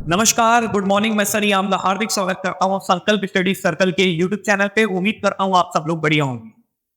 नमस्कार, good morning. मैं सनी आपका हार्दिक स्वागत करता हूँ संकल्प स्टडी सर्कल के यूट्यूब चैनल पे। उम्मीद करता हूँ आप सब लोग बढ़िया होंगे।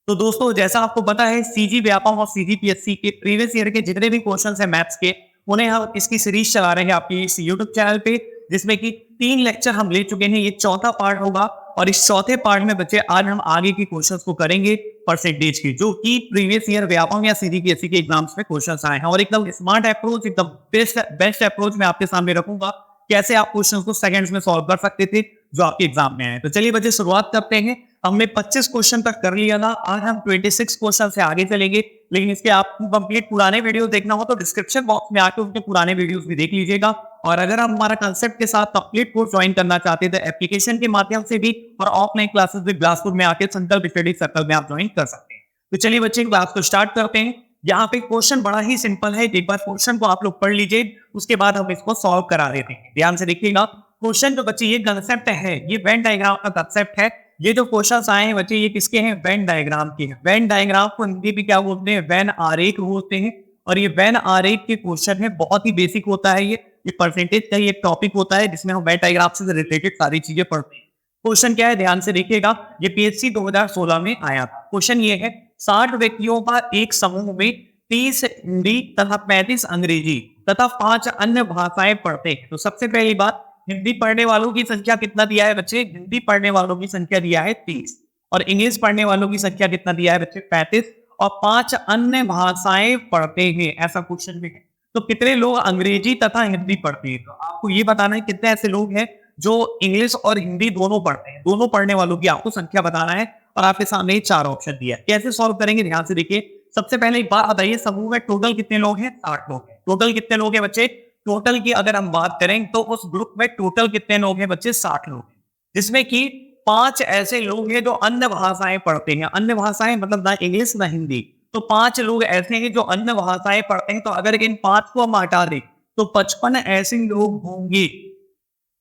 तो दोस्तों, जैसा आपको पता है, सीजी व्यापम और सीजीपीएससी के प्रीवियस ईयर के जितने भी क्वेश्चंस हैं मैथ्स के, उन्हें हम इसकी सीरीज चला रहे हैं आपकी इस यूट्यूब चैनल पे, जिसमें कि 3 लेक्चर हम ले चुके हैं। ये चौथा पार्ट होगा और इस चौथे पार्ट में बच्चे आज हम आगे की क्वेश्चंस को करेंगे परसेंटेज की, जो कि प्रीवियस ईयर व्यापम या सीजीपीएससी के एग्जाम्स में क्वेश्चंस आए हैं। और एकदम स्मार्ट अप्रोच, एकदम बेस्ट अप्रोच मैं आपके सामने रखूंगा, कैसे आप क्वेश्चंस को सेकंड्स में सॉल्व कर सकते थे जो आपके एग्जाम में आए। तो चलिए बच्चे, शुरुआत करते हैं। हमने 25 क्वेश्चन तक कर लिया था, आज हम 26 क्वेश्चन से आगे चलेंगे। लेकिन इसके आपको कंप्लीट पुराने वीडियो देखना हो तो डिस्क्रिप्शन बॉक्स में आके उसके पुराने वीडियोस भी देख लीजिएगा। और अगर आप हमारा कंसेप्ट के साथ कंप्लीट कोर्स ज्वाइन करना चाहते थे एप्लीकेशन के माध्यम से भी, और ऑफलाइन क्लासेस भी बिलासपुर में आके संकल्प स्टडी सर्कल में आप ज्वाइन कर सकते हैं। तो चलिए बच्चे, क्लास को स्टार्ट करते हैं। यहाँ पे क्वेश्चन बड़ा ही सिंपल है, एक बार क्वेश्चन को आप लोग पढ़ लीजिए, उसके बाद हम इसको सॉल्व करा देते हैं। ध्यान से देखिएगा क्वेश्चन। तो बच्चे, ये कंसेप्ट है, ये वेन डायग्राम का कंसेप्ट है। ये जो क्वेश्चंस आए हैं बच्चे, ये किसके हैं? वेन डायग्राम के हैं। वेन डायग्राम को हिंदी में क्या बोलते हैं? वेन आरेख बोलते हैं। और ये वेन आरेख के क्वेश्चन है, बहुत ही बेसिक होता है। ये परसेंटेज का ये टॉपिक होता है जिसमें हम वेन डायग्राम से रिलेटेड सारी चीजें पढ़ते हैं। क्वेश्चन क्या है, ध्यान से देखिएगा। ये पीएससी 2016 में आया था। क्वेश्चन ये है, 60 व्यक्तियों का एक समूह में 30 हिंदी तथा 35 अंग्रेजी तथा 5 अन्य भाषाएं पढ़ते हैं। तो सबसे पहली बात, हिंदी पढ़ने वालों की संख्या कितना दिया है बच्चे? हिंदी पढ़ने वालों की संख्या दिया है 30, और इंग्लिश पढ़ने वालों की संख्या कितना दिया है बच्चे? 35, और 5 अन्य भाषाएं पढ़ते हैं, ऐसा क्वेश्चन में है। तो कितने लोग अंग्रेजी तथा हिंदी पढ़ते हैं? तो आपको ये बताना है कितने ऐसे लोग हैं जो इंग्लिश और हिंदी दोनों पढ़ते हैं। दोनों पढ़ने वालों की आपको संख्या बताना है, और आपके सामने 4 ऑप्शन दिया है। कैसे सॉल्व करेंगे, ध्यान से देखिए। सबसे पहले एक बात बताइए, समूह में टोटल कितने लोग हैं? 60 लोग हैं। टोटल कितने लोग हैं बच्चे? टोटल की अगर हम बात करें तो उस ग्रुप में टोटल कितने लोग हैं बच्चे? 60 लोग हैं, जिसमें कि 5 ऐसे लोग हैं जो अन्य भाषाएं पढ़ते हैं। अन्य भाषाएं मतलब ना इंग्लिश ना हिंदी। तो 5 लोग ऐसे हैं जो अन्य भाषाएं पढ़ते हैं। तो अगर इन 5 को हम हटा दें तो 55 ऐसे लोग होंगे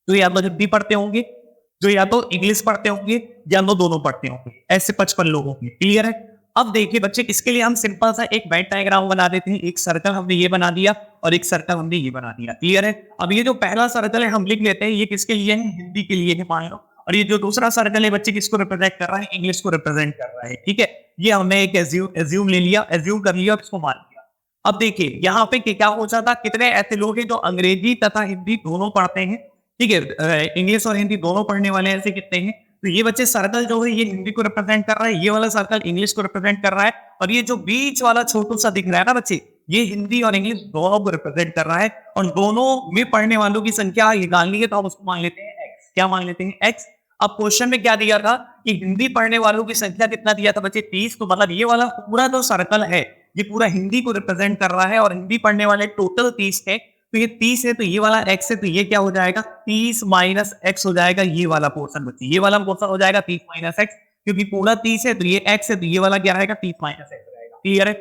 जो या तो हिंदी पढ़ते होंगे, जो या तो इंग्लिश पढ़ते होंगे, या तो दोनों पढ़ते होंगे। ऐसे 55 लोग होंगे। क्लियर है? अब देखिए बच्चे, इसके लिए हम सिंपल सा एक वेन डायग्राम बना देते हैं। एक सर्कल हमने ये बना दिया और एक सर्कल हमने ये बना दिया। क्लियर है? अब ये जो पहला सर्कल है हम लिख लेते हैं, ये किसके लिए है? हिंदी के लिए है, मान लो। और ये जो दूसरा सर्कल है बच्चे, किसको रिप्रेजेंट कर रहा है? इंग्लिश को रिप्रेजेंट कर रहा है। ठीक है, ये हमने एक एज्यूम ले लिया, एज्यूम कर लिया और इसको मान लिया। अब देखिए यहाँ पे क्या हो जाता, कितने ऐसे लोग हैं जो अंग्रेजी तथा हिंदी दोनों पढ़ते हैं। ठीक है, इंग्लिश और हिंदी दोनों पढ़ने वाले ऐसे कितने हैं? तो ये बच्चे सर्कल जो है ये हिंदी को रिप्रेजेंट कर रहा है, ये वाला सर्कल इंग्लिश को रिप्रेजेंट कर रहा है, और ये जो बीच वाला छोटू सा दिख रहा है ना बच्चे, ये हिंदी और इंग्लिश दोनों को रिप्रेजेंट कर रहा है। और दोनों में पढ़ने वालों की संख्या निकालनी है तो हम उसको मान लेते हैं एक्स। क्या मान लेते हैं? एक्स। अब क्वेश्चन में क्या दिया था कि हिंदी पढ़ने वालों की संख्या कितना दिया था बच्चे? 30। तो मतलब ये वाला पूरा जो सर्कल है ये पूरा हिंदी को रिप्रेजेंट कर रहा है, और हिंदी पढ़ने वाले टोटल 30 है। तो ये 30 है, तो ये वाला x है, तो ये क्या हो जाएगा? 30 माइनस x हो जाएगा। ये वाला पोर्शन बच्चे, ये वाला पोर्शन हो जाएगा 30 माइनस x, क्योंकि पूरा 30 है तो ये x है, तो ये वाला क्या रहेगा? 30 माइनस x रहेगा। क्लियर है?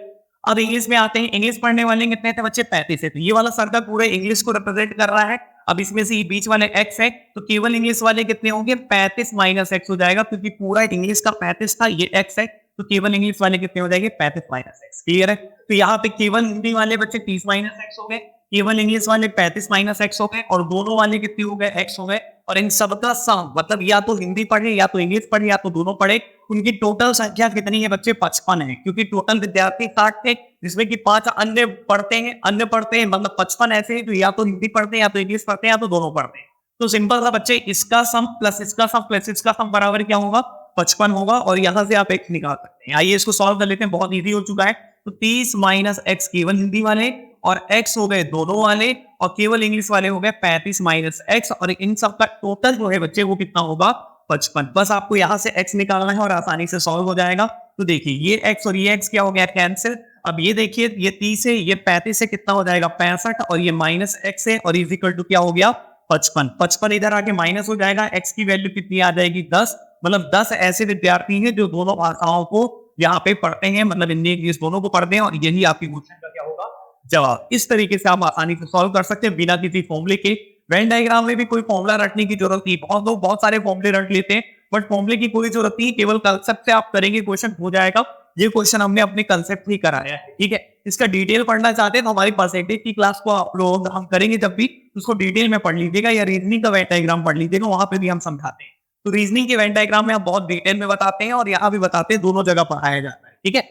अब इंग्लिश में आते हैं। इंग्लिश पढ़ने वाले कितने थे बच्चे? 35 है, तो ये वाला सर्कल पूरे इंग्लिश को रिप्रेजेंट कर रहा है। अब इसमें से ये बीच वाले x है, तो केवल इंग्लिश वाले कितने होंगे? 35 माइनस x हो जाएगा, क्योंकि पूरा इंग्लिश का 35 था, ये x है, तो केवल इंग्लिश वाले कितने हो जाएंगे? 35 माइनस x। क्लियर है? तो यहाँ पे केवल हिंदी वाले बच्चे 30 माइनस x हो गए, केवल इंग्लिश वाले 35 माइनस x हो गए, और दोनों वाले कितने हो गए? x हो गए। और इन सबका सम, मतलब या तो हिंदी पढ़े या तो इंग्लिश पढ़े या तो दोनों पढ़े, उनकी टोटल संख्या कितनी है बच्चे? 55 है, क्योंकि टोटल विद्यार्थी 60 थे, जिसमें कि 5 अन्य पढ़ते हैं। अन्य पढ़ते हैं मतलब 55 ऐसे हैं जो या तो हिंदी पढ़ते हैं या तो इंग्लिश पढ़ते हैं या तो दोनों पढ़ते हैं। तो सिंपल सा बच्चे, इसका सम प्लस इसका सम प्लस इसका सम बराबर क्या होगा? 55 होगा, और यहां से आप x निकाल सकते हैं। आइए इसको सॉल्व कर लेते हैं, बहुत इजी हो चुका है। तो 30 माइनस x केवल हिंदी वाले, और x हो गए दोनों वाले, और केवल इंग्लिश वाले हो गए 35 माइनस x, और इन सब का टोटल जो है बच्चे वो कितना होगा? 55। बस आपको यहां से x निकालना है और आसानी से सॉल्व हो जाएगा। तो देखिए ये x और ये x क्या हो गया? कैंसिल। अब ये देखिए, ये 30 है, ये 35 से कितना हो जाएगा? 65, और ये माइनस x है, और इज इक्वल टू क्या हो गया? 55। 55 इधर आके माइनस हो जाएगा, x की वैल्यू कितनी आ जाएगी? 10। मतलब 10 ऐसे विद्यार्थी हैं जो दोनों भाषाओं को यहाँ पे पढ़ते हैं, मतलब हिंदी इंग्लिश दोनों को पढ़ते हैं, और यही आपकी क्वेश्चन का क्या होगा? जवाब। इस तरीके से आप आसानी से सॉल्व कर सकते हैं बिना किसी फॉर्मूले के। वेन डायग्राम में भी कोई फॉर्मूला रटने की जरूरत नहीं। बहुत लोग बहुत सारे फॉर्मूले रट लेते हैं, बट फॉर्मूले की कोई जरूरत नहीं, केवल कंसेप्ट से आप करेंगे क्वेश्चन हो जाएगा। ये क्वेश्चन हमने अपने कंसेप्ट ही कराया है, ठीक है। इसका डिटेल पढ़ना चाहते हैं तो हमारी परसेंटेज की क्लास को आप लोग हम करेंगे जब भी, उसको डिटेल में पढ़ लीजिएगा, या रीजनिंग का वेन डायग्राम पढ़ लीजिएगा, वहां पे भी हम समझाते हैं। तो रीजनिंग के वेन डायग्राम में हम बहुत डिटेल में बताते हैं और यहाँ भी बताते हैं, दोनों जगह पढ़ाया जाता है, ठीक है।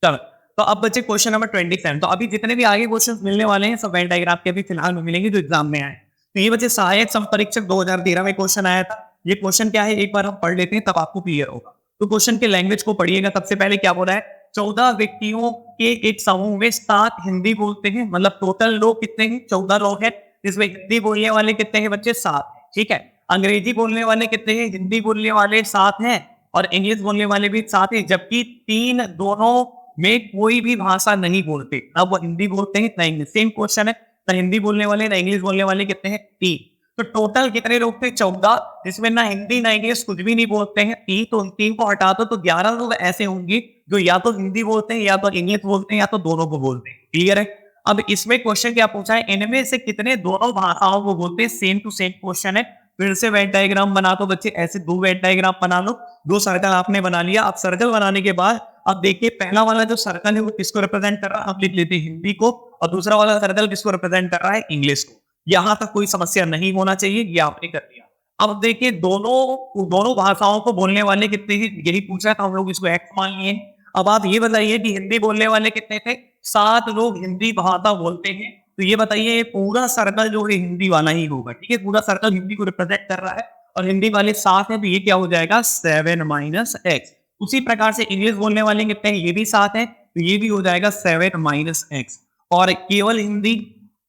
चलो, तो अब बच्चे क्वेश्चन नंबर 27। तो अभी जितने भी आगे क्वेश्चन मिलने वाले हैं सब वेन डायग्राम के अभी फिलहाल में मिलेंगे जो एग्जाम में आए। तो ये बच्चे सहायक संपरीक्षक 2013 में क्वेश्चन आया था। ये क्वेश्चन क्या है एक बार हम पढ़ लेते हैं तब आपको क्लियर होगा। तो क्वेश्चन के लैंग्वेज को पढ़िएगा। सबसे पहले क्या बोला है, 14 व्यक्तियों के एक समूह में 7 हिंदी बोलते हैं, मतलब टोटल लोग कितने हैं, 14 लोग हैं, जिसमें हिंदी बोलने वाले कितने हैं बच्चे, 7, ठीक है। अंग्रेजी बोलने वाले कितने हैं, हिंदी बोलने वाले 7 हैं और इंग्लिश बोलने वाले भी 7 हैं, जबकि 3 दोनों में कोई भी भाषा नहीं बोलते, अब वो हिंदी बोलते हैं ना इंग्लिश। सेम क्वेश्चन है, ना हिंदी बोलने वाले ना इंग्लिश बोलने वाले कितने हैं, 3। तो टोटल कितने लोग थे, 14, जिसमें ना हिंदी ना इंग्लिश कुछ भी नहीं बोलते हैं, 3। तो उन 3 को हटा दो तो 11 लोग ऐसे होंगे जो या तो हिंदी बोलते हैं या तो इंग्लिश बोलते हैं या तो दोनों को बोलते हैं, क्लियर है। अब इसमें क्वेश्चन क्या पूछा है, इनमें से कितने दोनों भाषाओं को बोलते हैं, सेम टू सेम क्वेश्चन है। फिर से वेन डायग्राम बना दो बच्चे, ऐसे 2 वेन डायग्राम बना लो। 2 सर्कल आपने बना लिया। अब सर्कल बनाने के बाद अब देखिए पहला वाला जो सर्कल है वो किसको रिप्रेजेंट कर रहा है, हम लिख लेते हैं हिंदी को, और दूसरा वाला सर्कल किसको रिप्रेजेंट कर रहा है, इंग्लिश को। यहां तक कोई समस्या नहीं होना चाहिए, ये आपने कर दिया। अब देखिए दोनों भाषाओं को बोलने वाले कितने हैं, यही पूछा था, हम लोग इसको एक्स मान लिए। अब आप ये बताइए कि हिंदी बोलने वाले कितने थे, 7 लोग हिंदी भाषा बोलते हैं। तो ये बताइए ये पूरा सर्कल जो है हिंदी वाला ही होगा, ठीक है, पूरा सर्कल हिंदी को रिप्रेजेंट कर रहा है और हिंदी वाले 7 है, तो ये क्या हो जाएगा, 7 माइनस एक्स। उसी प्रकार से इंग्लिश बोलने वाले कितने हैं, ये भी 7 है, तो ये भी हो जाएगा 7 माइनस एक्स। और केवल हिंदी,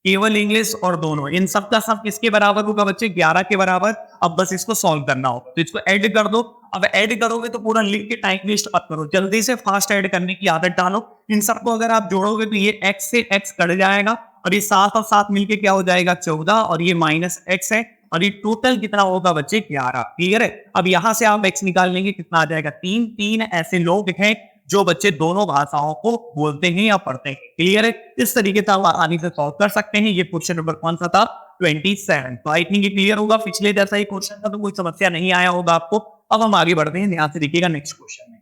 केवल इंग्लिश और दोनों, इन सब का सब किसके बराबर होगा बच्चे, 11 के बराबर। अब बस इसको सॉल्व करना हो तो इसको ऐड कर दो। अब ऐड करोगे तो पूरा लिख के टाइम वेस्ट मत करो, जल्दी से फास्ट ऐड करने की आदत डालो। इन सबको अगर आप जोड़ोगे तो ये x से x कट जाएगा और ये 7 और 7 मिलके क्या हो जाएगा, 14, और ये माइनस x है, और ये टोटल कितना होगा बच्चे, 11, क्लियर है। अब यहां से आप x निकाल लेंगे, कितना आ जाएगा, 3। 3 ऐसे लोग हैं जो बच्चे दोनों भाषाओं को बोलते हैं या पढ़ते हैं, क्लियर है। इस तरीके से आप आसानी से सॉल्व कर सकते हैं। ये क्वेश्चन नंबर कौन सा था, 27। तो आई थिंक ये क्लियर होगा, पिछले जैसा ही क्वेश्चन था तो कोई समस्या नहीं आया होगा आपको। अब हम आगे बढ़ते हैं, ध्यान से देखिएगा नेक्स्ट क्वेश्चन में।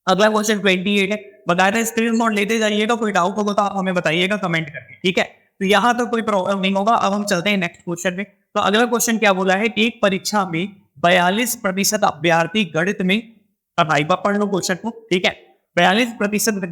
अगला क्वेश्चन 28 है, बताया स्क्रीनशॉट लेते जाइएगा, कोई डाउट होगा तो आप हमें बताइएगा कमेंट करके, ठीक है। तो यहाँ तो कोई प्रॉब्लम नहीं होगा। अब हम चलते हैं नेक्स्ट क्वेश्चन में। तो अगला क्वेश्चन क्या बोला है, एक परीक्षा में 42% अभ्यर्थी गणित में, पढ़ लो क्वेश्चन को, ठीक है। 42%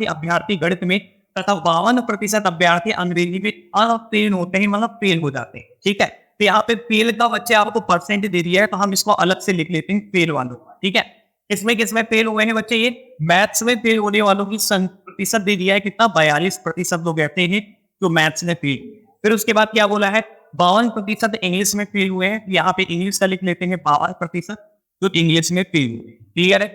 अभ्यर्थी गणित में तथा 52% अभ्यर्थी अंग्रेजी में अनउत्तीर्ण होते हैं, मतलब फेल हो जाते हैं, ठीक है। तो यहाँ पे फेल का बच्चे आपको परसेंट दे दिया है, तो हम इसको अलग से लिख लेते हैं फेल वालों का, ठीक है। इसमें किसमें फेल हुए हैं बच्चे, ये मैथ्स में फेल होने वालों की प्रतिशत दे दिया है कितना, 42% लोग कहते हैं जो मैथ्स में फेल। फिर उसके बाद क्या बोला है, 52% इंग्लिश में फेल हुए हैं, यहाँ पे इंग्लिश का लिख लेते हैं 52% जो इंग्लिश में फेल हुए, क्लियर है।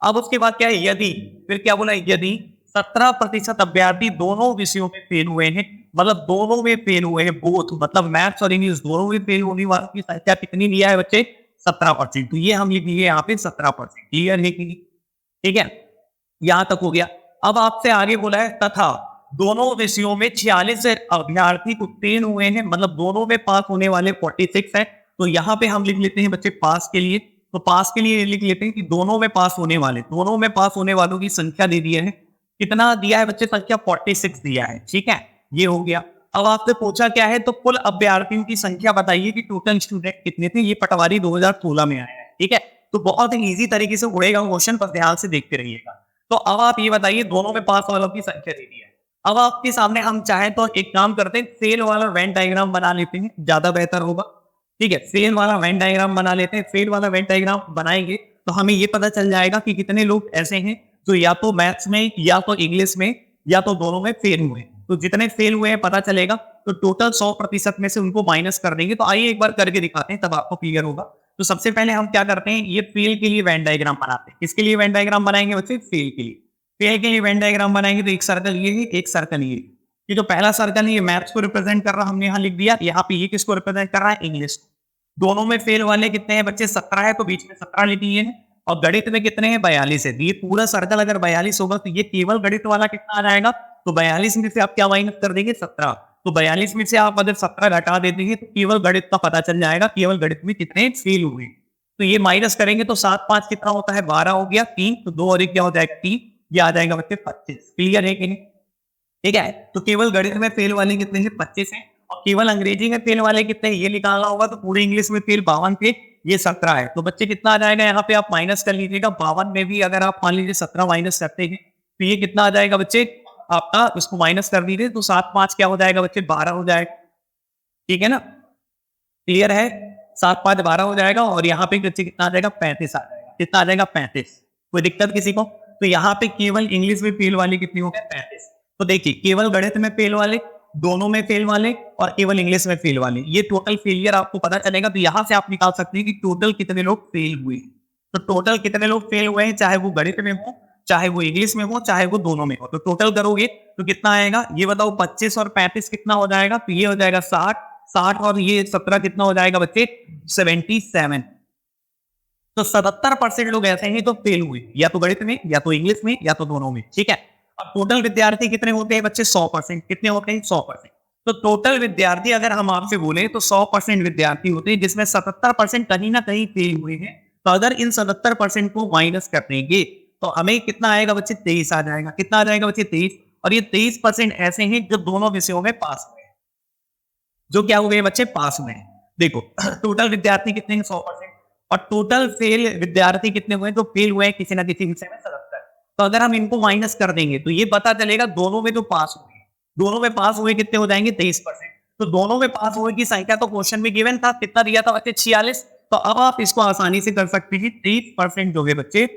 अब उसके बाद क्या है, यदि, फिर क्या बोला है, यदि 17% अभ्यर्थी दोनों विषयों में फेल हुए हैं, मतलब दोनों में फेल हुए हैं, बोथ, मतलब मैथ्स और इंग्लिश दोनों में फेल होने वालों की संख्या कितनी लिया है बच्चे, 17%। तो ये हम लिख दिए यहाँ पे 17%, क्लियर है कि नहीं, ठीक है, यहां तक हो गया। अब आपसे आगे बोला है तथा दोनों विषयों में 46 अभ्यर्थी उत्तीर्ण हुए हैं, मतलब दोनों में पास होने वाले 46 है। तो यहाँ पे हम लिख लेते हैं बच्चे पास के लिए, तो पास के लिए लिख लेते हैं कि दोनों में पास होने वाले, दोनों में पास होने वालों की संख्या दे दी है, कितना दिया है बच्चे, संख्या 46 दिया है, ठीक है, ये हो गया। अब आपसे पूछा क्या है, तो कुल अभ्यर्थियों की संख्या बताइए कि टोटल स्टूडेंट कितने थे। ये पटवारी 2016 में आया है, ठीक है। तो बहुत ही इजी तरीके से उड़ेगा क्वेश्चन, पर ध्यान से देखते रहिएगा। तो अब आप ये बताइए दोनों में पास वालों की संख्या दे दी है। अब आपके सामने हम चाहें तो एक काम करते हैं, फेल वाला वेन डायग्राम बना लेते हैं, ज्यादा बेहतर होगा, ठीक है। फेल वाला वेन डायग्राम बना लेते हैं। फेल वाला वेन डायग्राम बनाएंगे तो हमें ये पता चल जाएगा कि कितने लोग ऐसे हैं जो या तो मैथ्स में या तो इंग्लिश में या तो दोनों में फेल हुए हैं। तो जितने फेल हुए हैं पता चलेगा, तो टोटल 100% में से उनको माइनस कर देंगे। तो आइए एक बार करके दिखाते हैं, तब आपको क्लियर होगा। तो सबसे पहले हम क्या करते हैं, ये फेल के लिए वेन डायग्राम बनाते हैं। किसके लिए वेन डायग्राम बनाएंगे बच्चे, फेल के लिए। फेल के लिए वेन डायग्राम बनाएंगे तो एक सर्कल ये है, एक सर्कल ये जो पहला सर्कल है ये मैथ्स को रिप्रेजेंट कर रहा है, हमने यहाँ लिख दिया। यहाँ पे ये किसको रिप्रेजेंट कर रहा है, इंग्लिश को। दोनों में फेल वाले कितने हैं बच्चे, 17 है, तो बीच में 17 लिख दिए हैं। और गणित में कितने हैं, 42 है। ये पूरा सर्कल अगर 42 होगा तो ये केवल गणित वाला कितना आ जाएगा, तो 42 में से आप क्या माइनस कर देंगे, 17। तो 42 में से आप अगर 17 घटा देते हैं तो केवल गणित का पता चल जाएगा, केवल गणित में कितने फेल हुए। तो ये माइनस करेंगे तो 7 5 कितना होता है 12 हो गया 3, तो 2 और 1 क्या हो जाएगा 3, ये आ जाएगा बच्चे 25। क्लियर है कि नहीं? ठीक है, तो केवल गणित में फेल वाले कितने हैं 25 हैं, और केवल अंग्रेजी में फेल वाले कितने हैं ये निकालना होगा, तो पूरे इंग्लिश में फेल 52 थे, ये 17 है। तो बच्चे कितना आ जाएगा यहाँ पे आप माइनस कर लीजिएगा, 52 में भी अगर आप मान लीजिए 17 माइनस करते हैं तो ये कितना आ जाएगा बच्चे आपका, इसको माइनस कर दीजिए तो 7 5 क्या हो जाएगा बच्चे 12 हो जाएगा। ठीक है ना, क्लियर है? 7 5 12 हो जाएगा, और यहाँ पे बच्चे कितना आ जाएगा 35 आ जाएगा। कितना आ जाएगा 35। कोई दिक्कत किसी को? तो यहाँ पे केवल इंग्लिश में फेल वाले कितने हो गए 35। तो देखिए केवल गणित में फेल वाले, दोनों में फेल वाले, और केवल इंग्लिश में फेल वाले, ये टोटल फेलियर आपको पता चलेगा। तो यहाँ से आप निकाल सकते हैं कि टोटल कितने लोग फेल हुए। तो टोटल कितने लोग फेल हुए हैं, चाहे वो गणित में हो, चाहे वो इंग्लिश में हो, चाहे वो दोनों में हो। तो टोटल करोगे तो कितना आएगा ये बताओ, 25 और 35 कितना हो जाएगा, तो ये हो जाएगा 60, 60 और ये 17 कितना हो जाएगा बच्चे 77। तो 77% लोग ऐसे हैं जो फेल हुए, या तो गणित में, या तो इंग्लिश में, या तो दोनों में। ठीक है, अब टोटल विद्यार्थी कितने होते हैं बच्चे 100%। कितने होते हैं 100%। तो टोटल विद्यार्थी अगर हम आपसे बोले तो 100% विद्यार्थी होते हैं, जिसमें 77% कहीं ना कहीं फेल हुए हैं। तो अगर इन 77% को माइनस कर देंगे तो हमें कितना आएगा बच्चे 23 आ जाएगा। कितना आ जाएगा बच्चे 23, और ये 23% ऐसे हैं जो दोनों विषयों में पास हुए हैं, जो क्या हुए बच्चे पास हुए हैं। देखो टोटल विद्यार्थी कितने हैं 100%, और टोटल फेल विद्यार्थी कितने हुए जो फेल हुए हैं किसी ना किसी विषय में 77। तो अगर हम इनको माइनस कर देंगे तो ये पता चलेगा दोनों में जो पास हुए, दोनों में पास हुए कितने हो जाएंगे 23%। तो दोनों में पास हुए की संख्या तो क्वेश्चन में गिवन था, कितना दिया था बच्चे 46। तो अब आप इसको आसानी से कर सकते हैं, 23% जो है बच्चे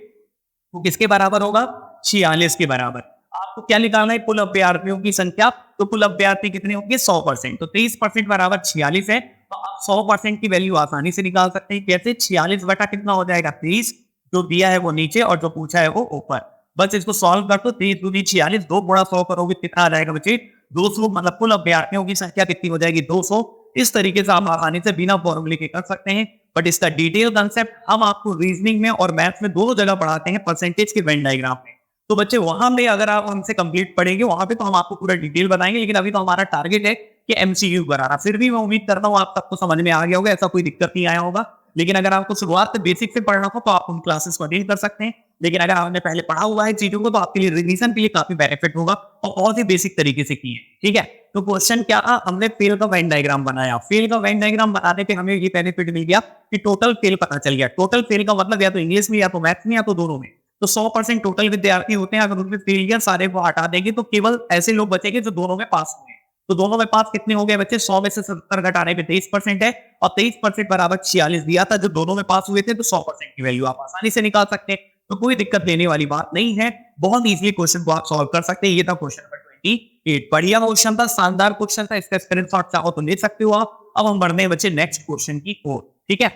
वो किसके बराबर होगा 46 के बराबर। आपको क्या निकालना है कुल अभ्यर्थियों की संख्या, तो कुल अभ्यर्थी कितने होंगे 100%। तो 23% बराबर 46 है, तो आप 100% की वैल्यू आसानी से निकाल सकते हैं। कैसे 46 बटा कितना हो जाएगा 23, जो दिया है वो नीचे और जो पूछा है वो ऊपर। बस इसको सॉल्व कर दो, 23 दूनी 46, 2 गुणा 100 करोगे कितना आ जाएगा बच्चे 200। मतलब कुल अभ्यर्थियों की संख्या कितनी हो जाएगी 200। इस तरीके से आप आसानी से बिना फॉर्मूले के कर सकते हैं। बट इसका डिटेल कंसेप्ट हम आपको रीजनिंग में और मैथ्स में दोनों जगह पढ़ाते हैं, परसेंटेज के वेन डायग्राम में। तो बच्चे वहां पे अगर आप हमसे कंप्लीट पढ़ेंगे वहां पे तो हम आपको पूरा डिटेल बताएंगे, लेकिन अभी तो हमारा टारगेट है कि एमसीक्यू कराना। फिर भी मैं उम्मीद करता हूँ आप सबको समझ में आ गया होगा, ऐसा कोई दिक्कत नहीं आया होगा। लेकिन अगर आपको शुरुआत से बेसिक से पढ़ना हो तो आप उन क्लासेस को अटेंड कर सकते हैं। लेकिन अगर आपने पहले पढ़ा हुआ है चीजों को तो आपके लिए रिवीजन के लिए काफी बेनिफिट होगा, और बहुत ही बेसिक तरीके से किए। ठीक है, तो क्वेश्चन क्या था, हमने फेल का वेन डायग्राम बनाया। फेल का वेन डायग्राम बनाने पे हमें ये बेनिफिट मिल गया कि टोटल फेल पता चल गया। टोटल फेल का मतलब या तो इंग्लिश में, या तो मैथ्स में, या तो दोनों में। तो 100% टोटल विद्यार्थी होते हैं, अगर उनमें फेलियर सारे को हटा देंगे तो केवल ऐसे लोग बचेंगे जो दोनों में पास हुए हैं। तो दोनों में पास कितने हो गए बच्चे 100 में से 70 घटाने पे 23% है, और 23% बराबर 46 दिया था, जो दोनों में पास हुए थे। तो 100% की वैल्यू आप आसानी से निकाल सकते हैं, तो कोई दिक्कत देने वाली बात नहीं है। बहुत इजीली क्वेश्चन को आप सॉल्व कर सकते हैं। ये था क्वेश्चन नंबर 28। बढ़िया क्वेश्चन था, शानदार क्वेश्चन था, इसका स्क्रीनशॉट चाहो तो ले सकते हो आप। अब हम बढ़ने बच्चे नेक्स्ट क्वेश्चन की ओर। ठीक है,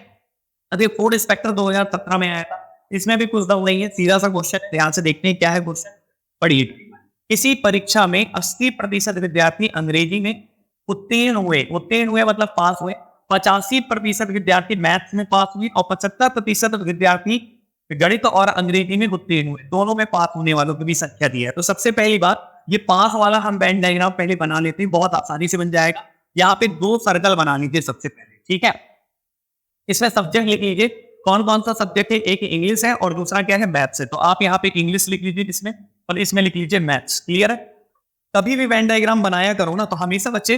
अभी फूड इंस्पेक्टर 2017 में आया था, इसमें भी कुछ दम नहीं है, सीधा सा क्वेश्चन। ध्यान से देखते हैं क्या है क्वेश्चन, पढ़िए। किसी परीक्षा में 80% विद्यार्थी अंग्रेजी में उत्तीर्ण हुए मतलब पास हुए, 85% विद्यार्थी मैथ्स में पास हुए, और 75% विद्यार्थी गणित और अंग्रेजी में उत्तीर्ण हुए। दोनों में पास होने वालों की भी संख्या दी है। तो सबसे पहली बात, ये पास वाला हम वेन डायग्राम पहले बना लेते हैं, बहुत आसानी से बन जाएगा। यहाँ पे 2 सर्कल बना लीजिए सबसे पहले। ठीक है, इसमें सब्जेक्ट लिख लीजिए, कौन कौन सा सब्जेक्ट है, एक इंग्लिश है और दूसरा क्या है मैथ्स है। तो आप यहाँ पे इंग्लिश लिख लीजिए इसमें, और इसमें लिख लीजिए मैथ्स। क्लियर है, कभी भी वेन डायग्राम बनाया करो ना तो हमेशा बच्चे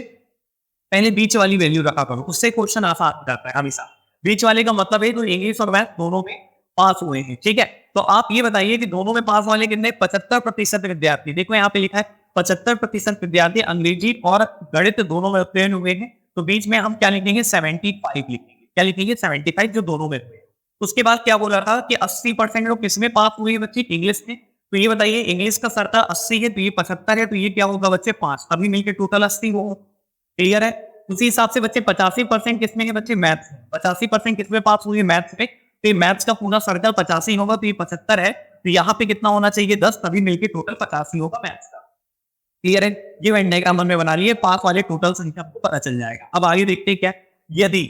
पहले बीच वाली वैल्यू रखा करो, उससे क्वेश्चन आसान हो जाता है। हमेशा बीच वाले का मतलब है तो इंग्लिश और मैथ दोनों में पास हुए हैं। ठीक है, तो आप ये बताइए कि दोनों में पास वाले कितने, 75% विद्यार्थी। देखो यहाँ पे लिखा है 75% विद्यार्थी अंग्रेजी और गणित दोनों में उत्तीर्ण हुए हैं। तो बीच में हम क्या लिखेंगे 75 लिखेंगे। क्या लिखेंगे 75, जो दोनों में हुए। उसके बाद क्या बोला था कि 80% लोग किसमें पास हुए हैं बच्चे, इंग्लिश में। तो ये बताइए इंग्लिश का सर था 80 है, तो ये 75 है, तो ये क्या होगा बच्चे 5, अभी मिलकर टोटल 80 हो। क्लियर है, उसी हिसाब से बच्चे 85% किसमें है बच्चे मैथ्स में। 85% किसमें पास हुए मैथ्स में, तो मैथ्स का पूरा सर्कल 85 होगा, तो ये 75 है। तो यहाँ पे कितना होना चाहिए 10, तभी मिलकर टोटल 85 होगा मैथ्स का। क्लियर है, ये वेन डायग्राम हमने बना लिए, पास वाले टोटल संख्या आपको पता चल जाएगा। अब आगे देखते हैं क्या, यदि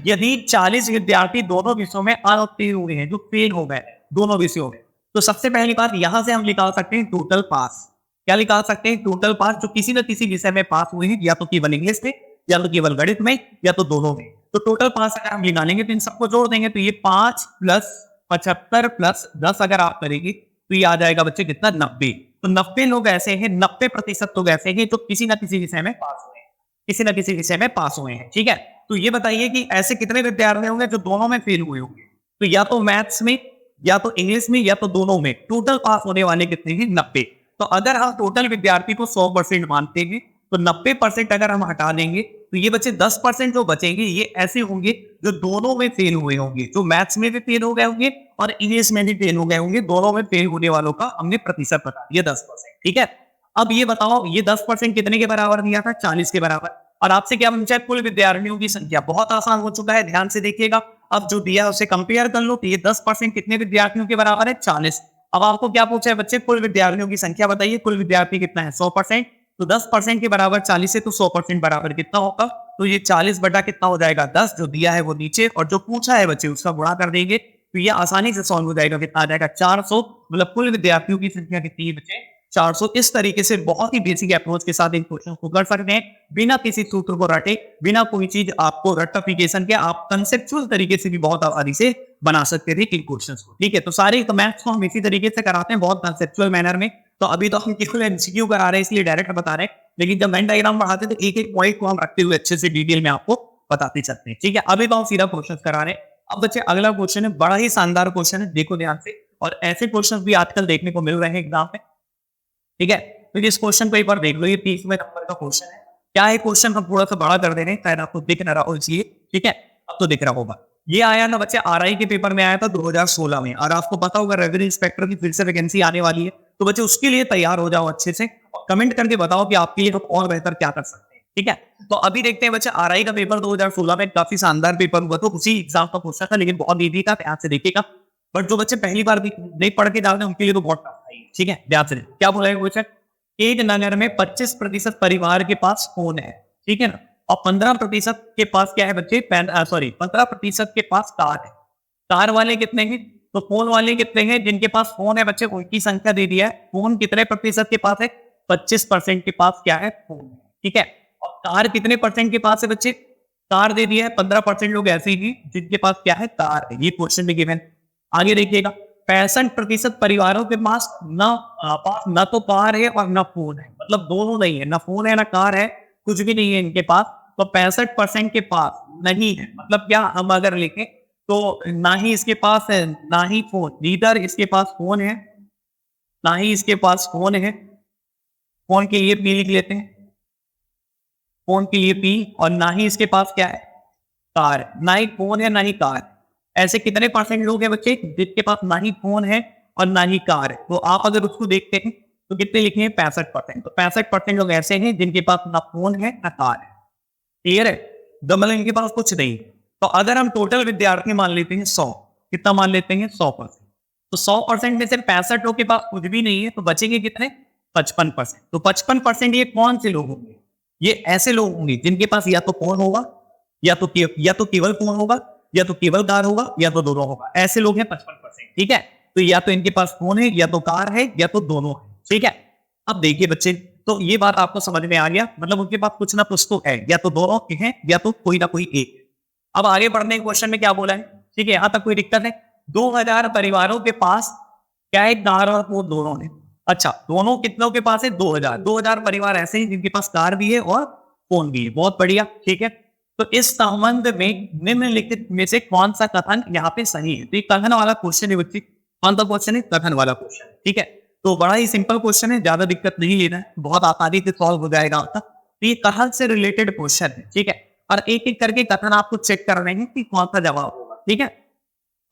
यदि 40 विद्यार्थी दोनों विषयों में अनुत्तीर्ण हुए हैं, जो फेल हो गए दोनों विषयों में, तो सबसे पहली बात यहां से हम निकाल सकते हैं टोटल पास। क्या निकाल सकते हैं, टोटल पास, जो किसी न किसी विषय में पास हुए हैं, या तो केवल इंग्लिश में, या तो केवल गणित में, या तो दोनों में। तो टोटल 5 अगर हम निकालेंगे तो इन सबको जोड़ देंगे, तो ये 5 प्लस 75 प्लस 10 अगर आप करेंगे तो ये आ जाएगा बच्चे कितना, 90। तो 90 लोग ऐसे हैं, 90% लोग ऐसे हैं जो किसी ना किसी विषय में पास हुए हैं, किसी ना किसी विषय में पास हुए हैं। ठीक है, तो ये बताइए कि ऐसे कितने विद्यार्थी होंगे जो दोनों में फेल हुए होंगे। तो या तो मैथ्स में, या तो इंग्लिश में, या तो दोनों में। टोटल पास होने वाले कितने हैं, 90। तो अगर हम टोटल विद्यार्थी को 100% मानते हैं तो 90% अगर हम हटा देंगे तो ये बच्चे 10% जो बचेंगे ये ऐसे होंगे जो दोनों में फेल हुए होंगे, जो मैथ्स में भी फेल हो गए होंगे और इंग्लिश में भी फेल हो गए होंगे। दोनों में फेल होने वालों का हमने प्रतिशत बता दिया 10%। ठीक है, अब ये बताओ ये 10% कितने के बराबर दिया था, 40 के बराबर। और आपसे क्या पूछा है, कुल विद्यार्थियों की संख्या। बहुत आसान हो चुका है, ध्यान से देखिएगा। अब जो दिया है उसे कंपेयर कर लो, तो ये 10% कितने विद्यार्थियों के बराबर है, 40। अब आपको क्या पूछा है बच्चे, कुल विद्यार्थियों की संख्या बताइए। कुल विद्यार्थी कितना है, 100%। तो 10% के बराबर 40 है, तो 100% बराबर कितना होगा, तो ये 40 बटा कितना हो जाएगा, 10। जो दिया है वो नीचे, और जो पूछा है बच्चे उसका गुणा कर देंगे, तो ये आसानी से सॉल्व हो जाएगा। कितना आ जाएगा, 400। मतलब कुल विद्यार्थियों की संख्या कितनी है बच्चे, 400। इस तरीके से बहुत ही बेसिक अप्रोच के साथ इन क्वेश्चन को कर सकते हैं, बिना किसी सूत्र को रटे, बिना कोई चीज आपको रट्टाफिकेशन के। आप कंसेप्चुअल तरीके से भी बहुत आसानी से बना सकते थे इन क्वेश्चंस को। ठीक है, तो सारे मैथ्स को हम इसी तरीके से कराते हैं, बहुत कंसेप्चुअल मैनर में। तो अभी तो हम केवल एमसीक्यू करा रहे हैं, इसलिए डायरेक्ट बता रहे हैं, लेकिन जब वेन डायग्राम बढ़ाते हैं तो एक एक पॉइंट को हम रखते हुए अच्छे से डिटेल में आपको बताते चलते हैं। ठीक है, अभी तो हम सीधा क्वेश्चन करा रहे हैं। अब बच्चे अगला क्वेश्चन है, बड़ा ही शानदार क्वेश्चन है, देखो ध्यान से। और ऐसे क्वेश्चन भी आजकल देखने को मिल रहे हैं एग्जाम में। ठीक है, तो इस क्वेश्चन को एक बार देख लो, ये 30वें नंबर का क्वेश्चन है। क्या है क्वेश्चन, हम थोड़ा सा बड़ा कर दे रहे हैं, शायद आपको दिख ना रहा हो इसलिए। ठीक है, अब तो दिख रहा होगा। ये आया ना बच्चे, आरआई के पेपर में आया था 2016 में, और आपको पता होगा रेवेन्यू इंस्पेक्टर की फिर से वैकेंसी आने वाली है। तो बच्चे उसके लिए तैयार हो जाओ अच्छे से, और कमेंट करके बताओ कि आपके लिए हम और बेहतर क्या कर सकते हैं। ठीक है, तो अभी देखते हैं बच्चे, आरआई का पेपर 2016 में काफी शानदार पेपर हुआ, तो उसी एग्जाम का क्वेश्चन था, लेकिन बहुत ईजी था, ध्यान से देखिएगा। बट जो बच्चे पहली बार भी नहीं पढ़ के डालते उनके लिए तो बहुत टफ है। ठीक है, ध्यान से क्या बोला है क्वेश्चन, एक नगर में 25% परिवार के पास फोन है, ठीक है ना, और 15% के पास क्या है बच्चे, 15% के पास कार है। कार वाले कितने हैं, तो फोन वाले कितने हैं, जिनके पास फोन है बच्चे उनकी संख्या दे दिया है। फोन कितने प्रतिशत के पास है, 25% के पास क्या है, फोन है। ठीक है, और कार कितने परसेंट के पास है बच्चे, कार दे दिया है 15% लोग ऐसे ही जिनके पास क्या है, कार है। ये क्वेश्चन में गिवन। आगे देखिएगा, 65% परिवारों के पास न तो कार है और न फोन है, मतलब दोनों नहीं है, ना फोन है ना कार है, कुछ भी नहीं है इनके पास। तो 65% के पास नहीं है, मतलब क्या, हम अगर लिखें तो ना ही इसके पास है ना ही फोन, नीदर इसके पास फोन है ना ही इसके पास फोन है। फोन के लिए पी लिख लेते हैं, फोन के लिए पी, और ना ही इसके पास क्या है, कार है। ना ही फोन है ना ही कार है। ऐसे कितने परसेंट लोग हैं बच्चे जिनके पास ना ही फोन है और ना ही कार है। तो आप अगर उसको देखते हैं तो कितने लिखे हैं, 65%। तो 65% लोग ऐसे हैं जिनके पास ना फोन है ना कार है। क्लियर है, मतलब इनके पास कुछ नहीं। तो अगर हम टोटल विद्यार्थी मान लेते हैं 100, कितना मान लेते हैं, 100%। तो 100% में से 65 लोग के पास कुछ भी नहीं है, तो बचेंगे कितने, 55%। तो 55% ये कौन से लोग होंगे, ये ऐसे लोग होंगे जिनके पास या तो फोन होगा, या तो केवल फोन होगा, या तो केवल कार होगा, या तो दोनों होगा। ऐसे लोग हैं 55%। ठीक है, तो या तो इनके पास फोन है, या तो कार है, या तो दोनों है। ठीक है, अब देखिए बच्चे, तो ये बात आपको समझ में आ गया, मतलब उनके पास कुछ ना कुछ तो है, या तो दोनों के हैं या तो कोई ना कोई एक। अब आगे बढ़ने के क्वेश्चन में क्या बोला है, ठीक है, यहां तक कोई दिक्कत है। 2000 परिवारों के पास क्या है, कार और फोन दोनों है। अच्छा, दोनों कितनों के पास है, 2000 परिवार ऐसे हैं जिनके पास कार भी है और फोन भी है। बहुत बढ़िया। ठीक है, तो इस संबंध में निम्नलिखित में से कौन सा कथन यहाँ पे सही है। तो ये कथन वाला क्वेश्चन है बच्चे, कौन सा क्वेश्चन है, कथन वाला क्वेश्चन। ठीक है, तो बड़ा ही सिंपल क्वेश्चन है, ज्यादा दिक्कत नहीं लेना है, बहुत आसानी से सॉल्व हो जाएगा आपका। तो ये कथन से रिलेटेड क्वेश्चन है। ठीक है, और एक एक करके कथन आपको चेक कर रहे हैं कि कौन सा जवाब होगा। ठीक है,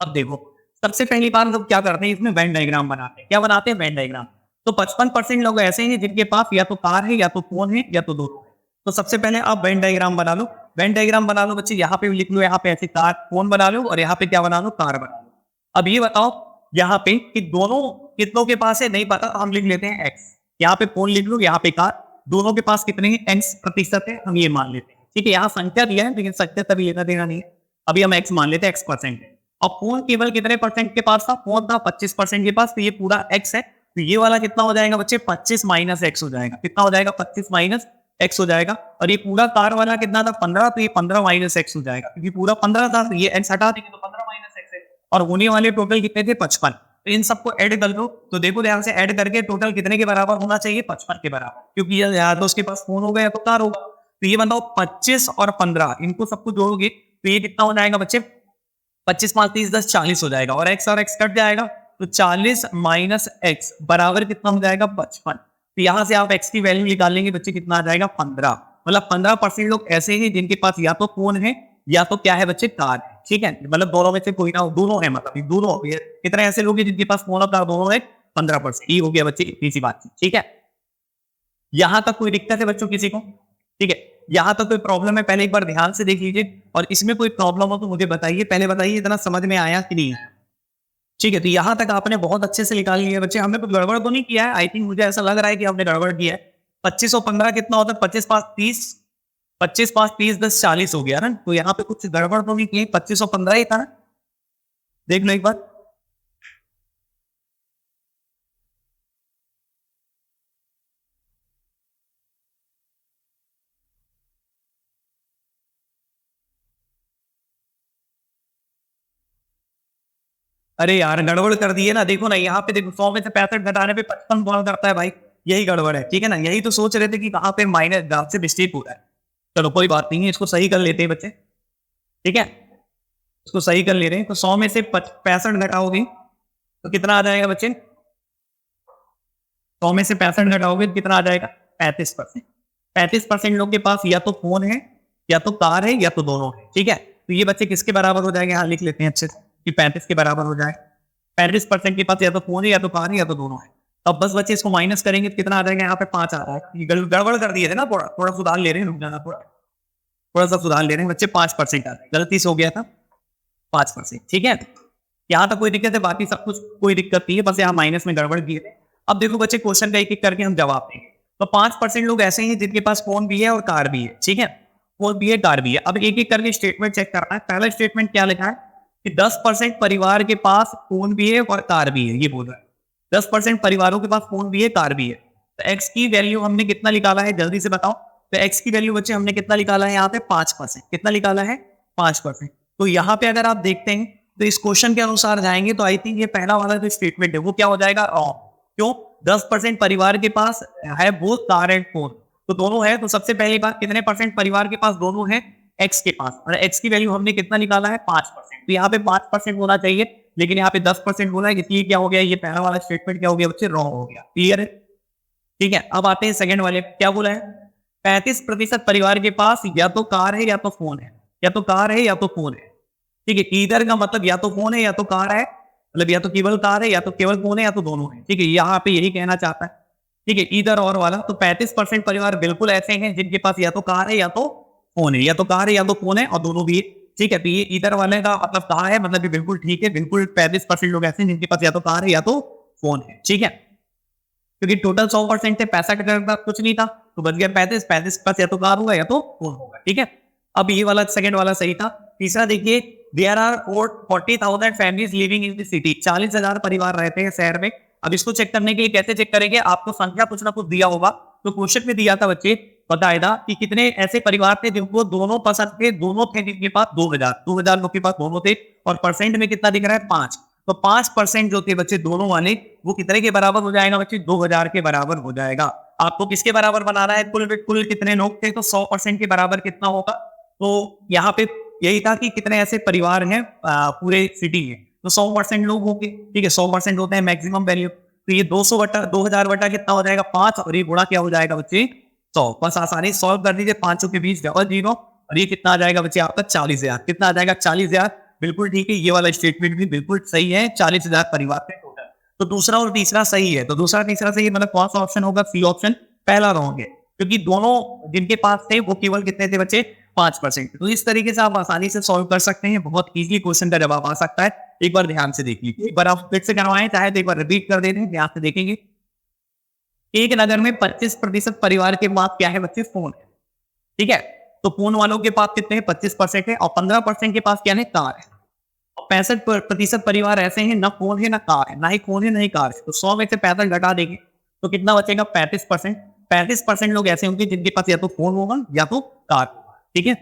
अब देखो, सबसे पहली बार हम क्या करते हैं, इसमें वेन डायग्राम बनाते हैं। क्या बनाते हैं, वेन डायग्राम। तो 55% लोग ऐसे हैं जिनके पास या तो कार है, या तो फोन है, या तो दोनों है। तो सबसे पहले आप वेन डायग्राम बना लो। वेन डायग्राम बना लो बच्चे, यहाँ पे लिख लो, यहाँ पे ऐसे कार फोन बना लो, और यहाँ पे क्या बना लो, कार बना लो। अब ये बताओ यहाँ पे कि दोनों कितनों के पास है, नहीं पता, हम लिख लेते हैं एक्स। यहाँ पे फोन लिख लो, यहाँ पे कार, दोनों के पास कितने हैं, एक्स प्रतिशत है, हम ये मान लेते हैं। ठीक है, यहाँ संख्या दिया है लेकिन संख्या तभी लेना देना नहीं है, अभी हम एक्स मान लेते हैं, एक्स परसेंट है। और फोन केवल कितने परसेंट के पास था, फोन था 25% के पास, तो ये पूरा एक्स है। तो ये वाला कितना हो जाएगा बच्चे, 25 माइनस एक्स हो जाएगा। कितना हो जाएगा, 25 माइनस एक्स हो जाएगा। और ये पूरा कार वाला कितना था 15, तो ये 15 माइनस एक्स हो जाएगा, क्योंकि पूरा 15 था, तो ये एक्स हटा देंगे तो 15 माइनस एक्स है। और होने वाले टोटल कितने थे 55। तो इन सबको ऐड कर लो, तो देखो ध्यान से ऐड करके टोटल कितने के बराबर होना चाहिए 55 के बराबर, क्योंकि या तो उसके पास फोन होगा या तो कार होगा। तो ये बताओ 25 और 15 इनको सबको जोड़ोगे तो ये कितना हो जाएगा बच्चे, 25 5 30 10 40 हो जाएगा, और एक्स कट जाएगा, तो 40 माइनस एक्स बराबर कितना हो जाएगा 55। तो यहां से आप एक्स की वैल्यू निकाल लेंगे बच्चे, कितना आ जाएगा 15। मतलब 15% लोग ऐसे हैं जिनके पास या तो फोन है या तो क्या है बच्चे कार है, ठीक है। मतलब दोनों में से कोई ना, दोनों है, मतलब ये दोनों कितने ऐसे लोग हैं जिनके पास फोन और कार दोनों है, 15%। ये हो गया बच्चे इतनी सी बात, ठीक है। यहां तक कोई दिक्कत है बच्चों किसी को, ठीक है। यहां तक कोई प्रॉब्लम है, पहले एक बार ध्यान से देख लीजिए, और इसमें कोई प्रॉब्लम हो तो मुझे बताइए, पहले बताइए इतना समझ में आया कि नहीं आया, ठीक है। तो यहां तक आपने बहुत अच्छे से निकाल लिया बच्चे, हमने कुछ गड़बड़ तो नहीं किया है, आई थिंक मुझे ऐसा लग रहा है कि हमने गड़बड़ किया है। 25 और 15 कितना होता है, 25 5 30, 25 5 30 10 40 हो गया ना, तो यहाँ पे कुछ गड़बड़ तो नहीं की, 25 और 15 ही था ना, देख लो एक बार। अरे यार गड़बड़ कर दी है ना, देखो ना यहाँ पे, देखो 100 में से 65 घटाने पे 55 कौन करता है भाई, यही गड़बड़ है, ठीक है ना। यही तो सोच रहे थे कि कहाँ पे माइनस ग्राफ से मिस्टेक हो रहा है। चलो कोई बात नहीं है, इसको सही कर लेते हैं बच्चे, ठीक है। इसको सही कर ले रहे हैं, तो 100 में से 65 घटाओगे तो कितना आ जाएगा बच्चे, 100 में से 65 घटाओगे तो कितना आ जाएगा 35%। 35% लोग के पास या तो फोन है या तो कार है या तो दोनों है, ठीक है। तो ये बच्चे किसके बराबर हो जाएंगे, हाँ लिख लेते हैं अच्छे से कि 35 के बराबर हो जाए। 35% के पास या तो फोन है या तो कार है या तो दोनों है। अब बस बच्चे इसको माइनस करेंगे तो कितना आ जाएगा, यहाँ पे 5 आ रहा है, ये गड़बड़ कर दिए थे ना, थोड़ा थोड़ा सुधार ले रहे हैं, रुक जाना, थोड़ा थोड़ा सा सुधार ले रहे हैं बच्चे, 5% आ रहा है, गलती से हो गया था 5%, ठीक है। यहाँ तक कोई दिक्कत है, बाकी सब कुछ कोई दिक्कत नहीं है, बस यहाँ माइनस में गड़बड़ किए थे। अब देखो बच्चे क्वेश्चन का एक एक करके हम जवाब देंगे। तो 5% लोग ऐसे हैं जिनके पास फोन भी है और कार भी है, ठीक है। फोन भी है कार भी है। अब एक एक करके स्टेटमेंट चेक करना है। पहला स्टेटमेंट क्या लिखा है कि 10% परिवार के पास फोन भी है और कार भी है, ये बोल रहा है 10% परिवारों के पास फोन भी है कार भी है। तो एक्स की वैल्यू हमने कितना निकाला है, जल्दी से बताओ। तो एक्स की वैल्यू बच्चे हमने कितना निकाला है यहाँ पे 5%, कितना निकाला है 5%। तो यहाँ पे अगर आप देखते हैं तो इस क्वेश्चन के अनुसार जाएंगे तो आई थिंक ये पहला वाला जो स्टेटमेंट है वो क्या हो जाएगा, रॉन्ग। क्यों, 10% परिवार के पास है वो कार एंड फोन, तो दोनों है। तो सबसे पहली बात, कितने परसेंट परिवार के पास दोनों है, एक्स के पास, और एक्स की वैल्यू हमने कितना निकाला है 5%। तो यहाँ पे 5% होना चाहिए, लेकिन यहाँ पे 10% होना है, इसलिए क्या हो गया, ये पहला वाला स्टेटमेंट क्या हो गया बच्चे, रॉन्ग हो गया। क्लियर है, ठीक है। अब आते हैं सेकंड वाले, क्या बोला है, 35% परिवार के पास या तो कार है या तो फोन है, या तो कार है या तो फोन है, ठीक है। ईदर का मतलब या तो फोन है या तो कार है, मतलब या तो केवल कार है या तो केवल फोन है या तो दोनों है, ठीक है। यहाँ पे यही कहना चाहता है, ठीक है, ईदर और वाला। तो 35% परिवार बिल्कुल ऐसे हैं जिनके पास या तो कार है या तो फोन है, या तो कार है या तो फोन है और दोनों भी है, ठीक है। तो ये ईदर वाले का मतलब कहा है, मतलब ये बिल्कुल ठीक है, बिल्कुल 35% लोग ऐसे हैं जिनके पास या तो कार है या तो फोन है, ठीक है। क्योंकि टोटल 100% थे, 65 का कुछ नहीं था, तो बच गया 35 पास या तो कार होगा या तो फोन होगा, ठीक है। अब ये वाला सेकंड वाला सही था। तीसरा देखिए, there are 40,000 families living in the city, 40,000 परिवार रहते हैं शहर में। अब इसको चेक करने के लिए कैसे चेक करेंगे, आपको संख्या कुछ ना कुछ दिया होगा, तो क्वेश्चन में दिया था बच्चे, बताया था कि कितने ऐसे परिवार थे जिनको दोनों पसंद थे, दोनों थे जिनके पास 2000 लोग के पास दोनों थे, और परसेंट में कितना दिख रहा है 5। तो 5% जो थे बच्चे दोनों वाले, वो कितने के बराबर हो जाएगा बच्चे, 2000 के बराबर हो जाएगा। आपको किसके बराबर बनाना है, कुल कुल कितने लोग थे, तो 100% के बराबर कितना होगा। तो यहाँ पे यही था कि कितने ऐसे परिवार हैं पूरे सिटी में, तो 100% लोग होंगे, ठीक है। 100% होते हैं मैक्सिमम वैल्यू, तो ये 200 बटा 2000 बटा कितना हो जाएगा 5, और ये गुणा क्या हो जाएगा बच्चे 100। बस आसानी सॉल्व कर दीजिए, 5 के बीच डबल जीरो, और ये कितना आ जाएगा बच्चे आपका 40,000, कितना आ जाएगा 40,000, बिल्कुल ठीक है। ये वाला स्टेटमेंट भी बिल्कुल सही है, 40,000 परिवार के टोटल। तो दूसरा और तीसरा सही है, तो दूसरा तीसरा सही, मतलब कौन सा ऑप्शन होगा, सी ऑप्शन पहला रॉन्ग है, क्योंकि दोनों जिनके पास थे वो केवल कितने थे बच्चे 5%। तो इस तरीके से आप आसानी से सॉल्व कर सकते हैं, बहुत इजीली क्वेश्चन का जवाब आ सकता है। एक बार ध्यान से देख लीजिए, एक बार आप फिर से करवाएं, चाहे तो एक बार रिपीट कर देते हैं, ध्यान से देखेंगे। एक नगर में 25% परिवार के पास क्या है बच्चे, फोन है, ठीक है। तो फोन वालों के पास कितने हैं 25% है, और 15% के पास क्या है, कार है। 65% परिवार ऐसे हैं ना फोन है ना कार है, ना ही फोन है ना ही कार है। तो 100 में से 65 घटा देंगे तो कितना बचेगा 35%। 35% लोग ऐसे होंगे जिनके पास या तो फोन होगा या तो कार होगा, ठीक है,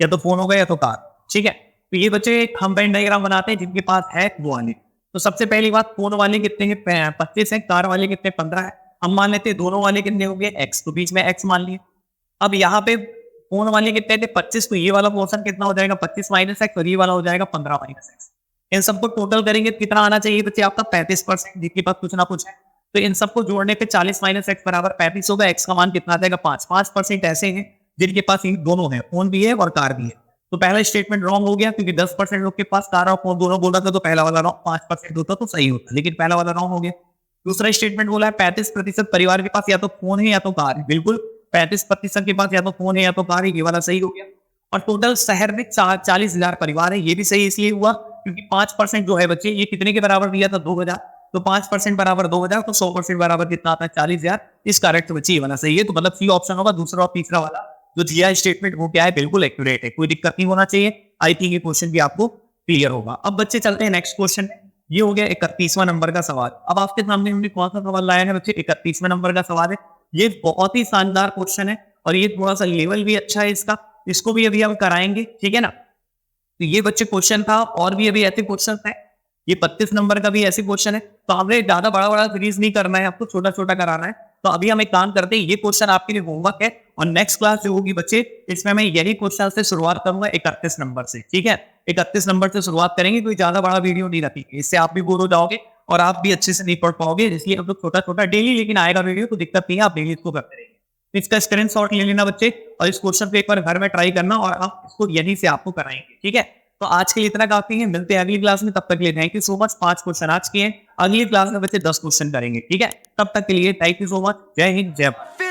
या तो फोन होगा या तो कार, ठीक है। तो ये बच्चे एक हम वेन डायग्राम बनाते हैं जिनके पास है वो वाले। तो सबसे पहली बात, फोन वाले कितने हैं, 25 है, कार वाले कितने, 15 है। हम मान लेते हैं दोनों वाले कितने हो गए, x, तो बीच में x मान लिए। अब यहाँ पे फोन वाले कितने थे, 25, तो ये वाला पोर्शन कितना हो जाएगा, 25 माइनस एक्स, और ये वाला हो जाएगा 15 माइनस एक्स। इन सबको टोटल करेंगे कितना आना चाहिए बच्चे आपका, 35%, जिनके पास कुछ ना कुछ है। तो इन सबको जोड़ने पे 40 माइनस एक्स बराबर 35 होगा, एक्स का मान कितना आ जाएगा 5। 5% ऐसे हैं जिनके पास दोनों है, फोन भी है और कार भी है। तो पहला स्टेटमेंट रॉन्ग हो गया, क्योंकि 10% लोग के पास कार और फोन दोनों बोल रहा था, तो पहला वाला रॉन्ग, 5% होता तो सही होता, लेकिन पहला वाला रॉन्ग हो गया। दूसरा स्टेटमेंट बोला है 35% परिवार के पास या तो फोन है या तो कार है, बिल्कुल 35% के पास या तो फोन है या तो कार है, ये वाला सही हो गया। और टोटल शहर में 40,000 परिवार है, ये भी सही इसलिए हुआ क्योंकि 5% जो है बच्चे, ये कितने के बराबर दिया था, 2000, तो 5% बराबर 2000, तो 100% बराबर कितना आता है, 40,000। इस करेक्ट बच्चे ये वाला सही है। तो मतलब सी ऑप्शन होगा, दूसरा और तीसरा वाला जो दिया स्टेटमेंट वो क्या है, बिल्कुल एक्यूरेट है, कोई दिक्कत नहीं होना चाहिए। आई थिंक ये क्वेश्चन भी आपको क्लियर होगा। अब बच्चे चलते हैं नेक्स्ट क्वेश्चन में। ये हो गया 31वां नंबर का सवाल। अब आपके सामने हमने कौन सा सवाल लाया है बच्चे, 31वां नंबर का सवाल है। ये बहुत ही शानदार क्वेश्चन है और ये थोड़ा सा लेवल भी अच्छा है इसका, इसको भी अभी हम कराएंगे, ठीक है ना। तो ये बच्चे क्वेश्चन था, और भी अभी ऐसे क्वेश्चन है, ये 32 नंबर का भी ऐसे क्वेश्चन है। तो हमने ज्यादा बड़ा बड़ा सीरीज नहीं करना है, आपको छोटा छोटा कराना है। तो अभी हम एक काम करते हैं, ये क्वेश्चन आपके लिए होमवर्क है, और नेक्स्ट क्लास जो होगी बच्चे, इसमें मैं यही क्वेश्चन से शुरुआत करूंगा 31 नंबर से, ठीक है। 31 नंबर से शुरुआत करेंगे, कोई ज्यादा बड़ा वीडियो नहीं रखेंगे, इससे आप भी बोर हो जाओगे और आप भी अच्छे से नहीं पढ़ पाओगे। इसलिए हम लोग छोटा छोटा डेली लेकिन आएगा वीडियो, तो दिक्कत नहीं है, आप डेली इसको करते रहेंगे। तो इसका स्क्रीनशॉट ले लेना बच्चे, और इस क्वेश्चन को एक बार घर में ट्राई करना, और आप इसको यहीं से आपको कराएंगे, ठीक है। तो आज के लिए इतना काफी है, मिलते हैं अगली क्लास में, तब तक के लिए thank you so much. 5 question आज के हैं, अगली क्लास में बच्चे 10 क्वेश्चन करेंगे, ठीक है। तब तक के लिए थैंक यू सो मच, जय हिंद, जय भारत।